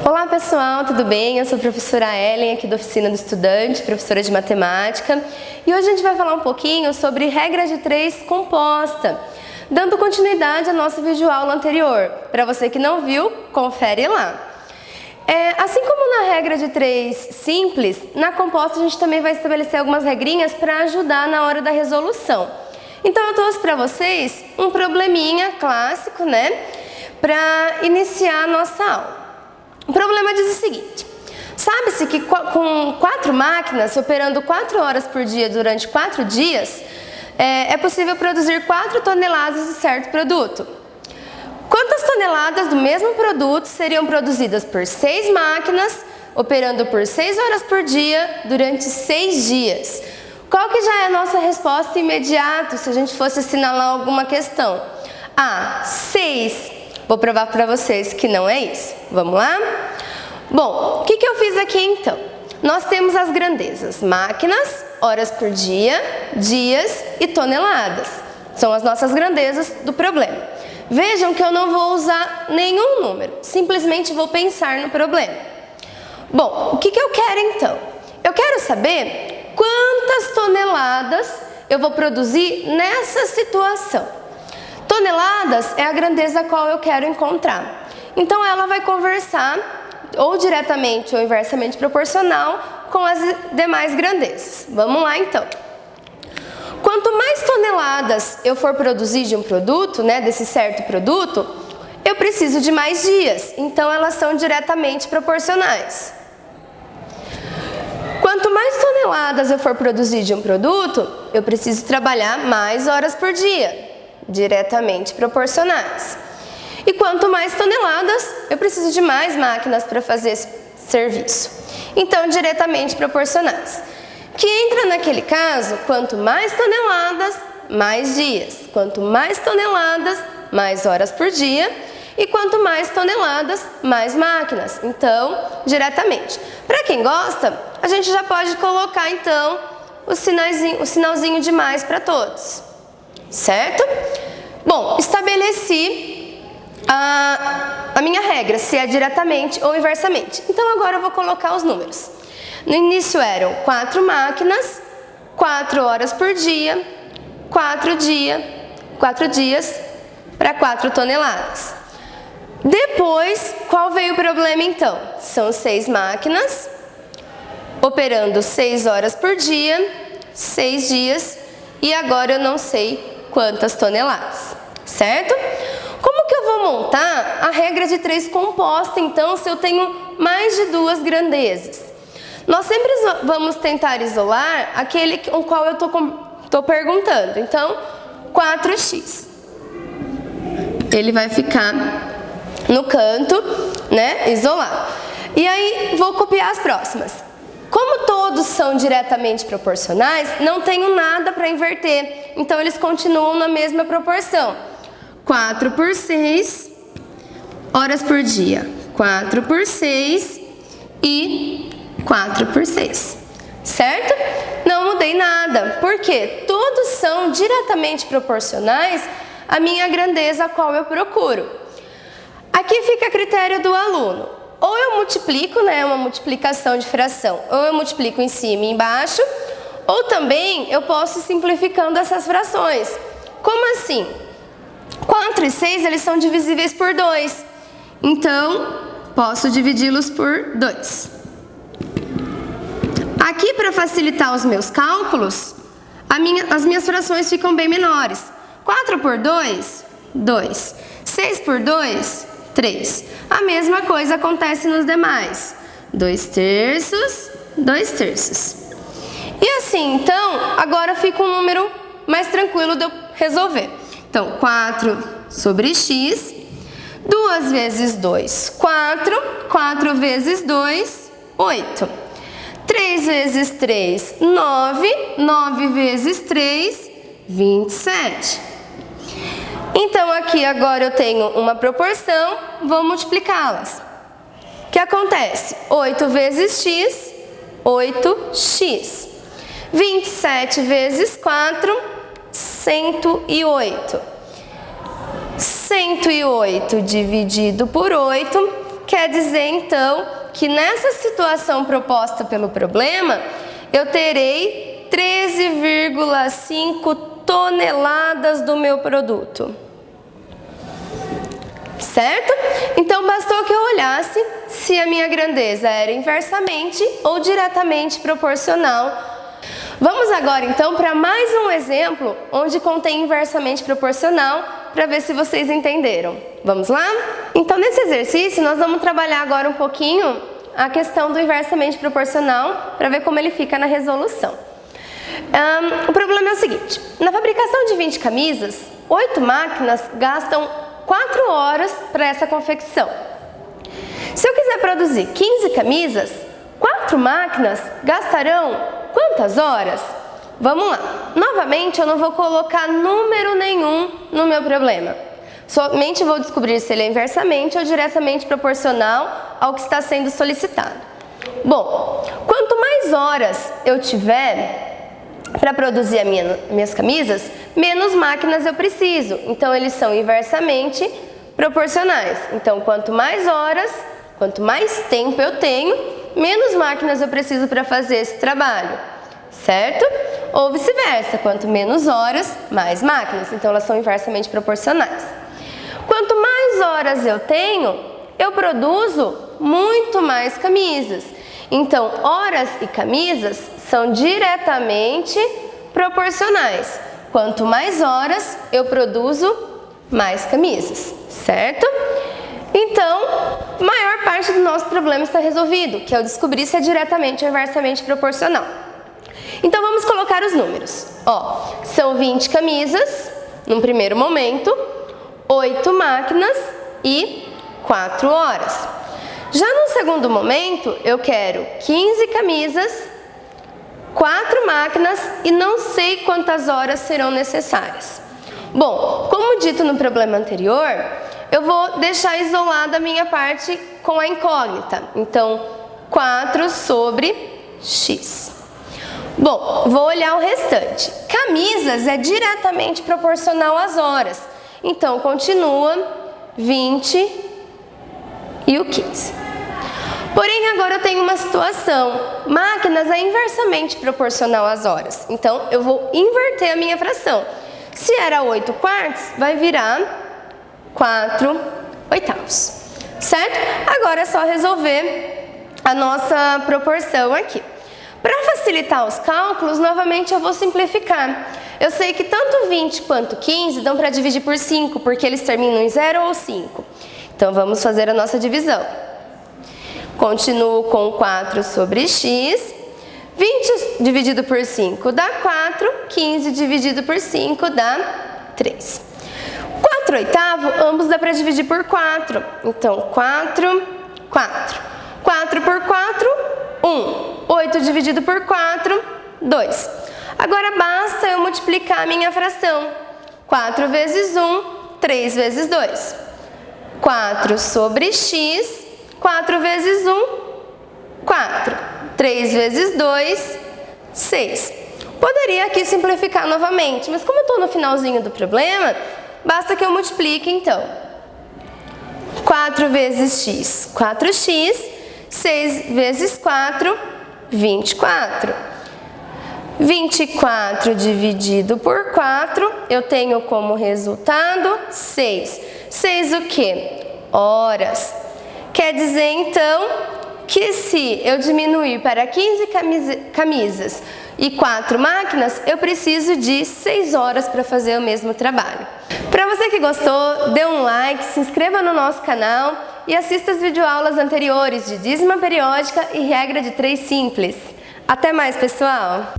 Olá pessoal, tudo bem? Eu sou a professora Ellen, aqui da Oficina do Estudante, professora de matemática. E hoje a gente vai falar um pouquinho sobre regra de 3 composta, dando continuidade à nossa videoaula anterior. Para você que não viu, confere lá. Assim como na regra de 3 simples, na composta a gente também vai estabelecer algumas regrinhas para ajudar na hora da resolução. Então eu trouxe para vocês um probleminha clássico, né? Para iniciar a nossa aula. O problema diz o seguinte: sabe-se que com 4 máquinas operando 4 horas por dia durante 4 dias, é possível produzir 4 toneladas de certo produto. Quantas toneladas do mesmo produto seriam produzidas por 6 máquinas, operando por 6 horas por dia durante 6 dias? Qual que já é a nossa resposta imediata se a gente fosse assinalar alguma questão? A, 6. Vou provar para vocês que não é isso. Vamos lá? Bom, o que eu fiz aqui então? Nós temos as grandezas: máquinas, horas por dia, dias e toneladas. São as nossas grandezas do problema. Vejam que eu não vou usar nenhum número, simplesmente vou pensar no problema. Bom, o que eu quero então? Eu quero saber quantas toneladas eu vou produzir nessa situação. Toneladas é a grandeza a qual eu quero encontrar. Então ela vai conversar ou diretamente ou inversamente proporcional com as demais grandezas. Vamos lá então. Quanto mais toneladas eu for produzir de um produto, né, desse certo produto, eu preciso de mais dias. Então elas são diretamente proporcionais. Quanto mais toneladas eu for produzir de um produto, eu preciso trabalhar mais horas por dia, diretamente proporcionais. E quanto mais toneladas, eu preciso de mais máquinas para fazer esse serviço. Então, diretamente proporcionais. Que entra naquele caso, quanto mais toneladas, mais dias. Quanto mais toneladas, mais horas por dia. E quanto mais toneladas, mais máquinas. Então, diretamente. Para quem gosta, a gente já pode colocar, então, o sinalzinho de mais para todos. Certo? Bom, estabeleci a minha regra, se é diretamente ou inversamente. Então agora eu vou colocar os números. No início eram 4 máquinas, 4 horas por dia, 4 dias para 4 toneladas. Depois, qual veio o problema então? São 6 máquinas, operando 6 horas por dia, 6 dias, e agora eu não sei quantas toneladas, certo? Como que eu vou montar a regra de 3 composta, então, se eu tenho mais de 2 grandezas? Nós sempre vamos tentar isolar aquele com qual eu tô perguntando. Então, 4x. Ele vai ficar no canto, né, isolado. E aí, vou copiar as próximas. Como todos são diretamente proporcionais, não tenho nada para inverter. Então, eles continuam na mesma proporção. 4 por 6 horas por dia. 4 por 6 e 4 por 6. Certo? Não mudei nada. Por quê? Todos são diretamente proporcionais à minha grandeza a qual eu procuro. Aqui fica a critério do aluno. Ou eu multiplico, né, uma multiplicação de fração, ou eu multiplico em cima e embaixo, ou também eu posso ir simplificando essas frações. Como assim? 4 e 6, eles são divisíveis por 2. Então, posso dividi-los por 2. Aqui, para facilitar os meus cálculos, as minhas frações ficam bem menores. 4 por 2, 2. 6 por 2, 3. A mesma coisa acontece nos demais. 2 terços, 2 terços. E assim, então, agora fica um número mais tranquilo de eu resolver. Então, 4 sobre x, 2 vezes 2, 4. 4 vezes 2, 8. 3 vezes 3, 9. 9 vezes 3, 27. Então, aqui agora eu tenho uma proporção, vou multiplicá-las. O que acontece? 8 vezes x, 8x. 27 vezes 4, 108. 108 dividido por 8, quer dizer então que nessa situação proposta pelo problema, eu terei 13,5 toneladas do meu produto. Certo? Então bastou que eu olhasse se a minha grandeza era inversamente ou diretamente proporcional. Vamos agora então para mais um exemplo onde contém inversamente proporcional, para ver se vocês entenderam. Vamos lá? Então nesse exercício nós vamos trabalhar agora um pouquinho a questão do inversamente proporcional, para ver como ele fica na resolução. O problema é o seguinte: na fabricação de 20 camisas, 8 máquinas gastam 4 horas para essa confecção. Se eu quiser produzir 15 camisas, 4 máquinas gastarão quantas horas? Vamos lá. Novamente, eu não vou colocar número nenhum no meu problema. Somente vou descobrir se ele é inversamente ou diretamente proporcional ao que está sendo solicitado. Bom, quanto mais horas eu tiver para produzir minhas camisas, menos máquinas eu preciso. Então, eles são inversamente proporcionais. Então, quanto mais horas, quanto mais tempo eu tenho, menos máquinas eu preciso para fazer esse trabalho. Certo? Ou vice-versa. Quanto menos horas, mais máquinas. Então, elas são inversamente proporcionais. Quanto mais horas eu tenho, eu produzo muito mais camisas. Então, horas e camisas são diretamente proporcionais. Quanto mais horas, eu produzo mais camisas, certo? Então, maior parte do nosso problema está resolvido, que é eu descobrir se é diretamente ou inversamente proporcional. Então, vamos colocar os números. Ó, são 20 camisas, num primeiro momento, 8 máquinas e 4 horas. Já no segundo momento, eu quero 15 camisas, 4 máquinas e não sei quantas horas serão necessárias. Bom, como dito no problema anterior, eu vou deixar isolada a minha parte com a incógnita. Então, 4 sobre x. Bom, vou olhar o restante. Camisas é diretamente proporcional às horas. Então, continua 20 e o 15. Porém, agora eu tenho uma situação. Máquinas é inversamente proporcional às horas. Então, eu vou inverter a minha fração. Se era 8 quartos, vai virar 4 oitavos. Certo? Agora é só resolver a nossa proporção aqui. Para facilitar os cálculos, novamente eu vou simplificar. Eu sei que tanto 20 quanto 15 dão para dividir por 5, porque eles terminam em 0 ou 5. Então, vamos fazer a nossa divisão. Continuo com 4 sobre x. 20 dividido por 5 dá 4. 15 dividido por 5 dá 3. 4 oitavos, ambos dá para dividir por 4. Então, 4, 4. 4 por 4, 1. 8 dividido por 4, 2. Agora, basta eu multiplicar a minha fração. 4 vezes 1, 3 vezes 2. 4 sobre x, 4 vezes 1, 4. 3 vezes 2, 6. Poderia aqui simplificar novamente, mas como eu estou no finalzinho do problema, basta que eu multiplique então. 4 vezes x, 4x. 6 vezes 4, 24. 24 dividido por 4, eu tenho como resultado 6. 6 o quê? Horas. Quer dizer, então, que se eu diminuir para 15 camisas e 4 máquinas, eu preciso de 6 horas para fazer o mesmo trabalho. Para você que gostou, dê um like, se inscreva no nosso canal e assista as videoaulas anteriores de dízima periódica e regra de 3 simples. Até mais, pessoal!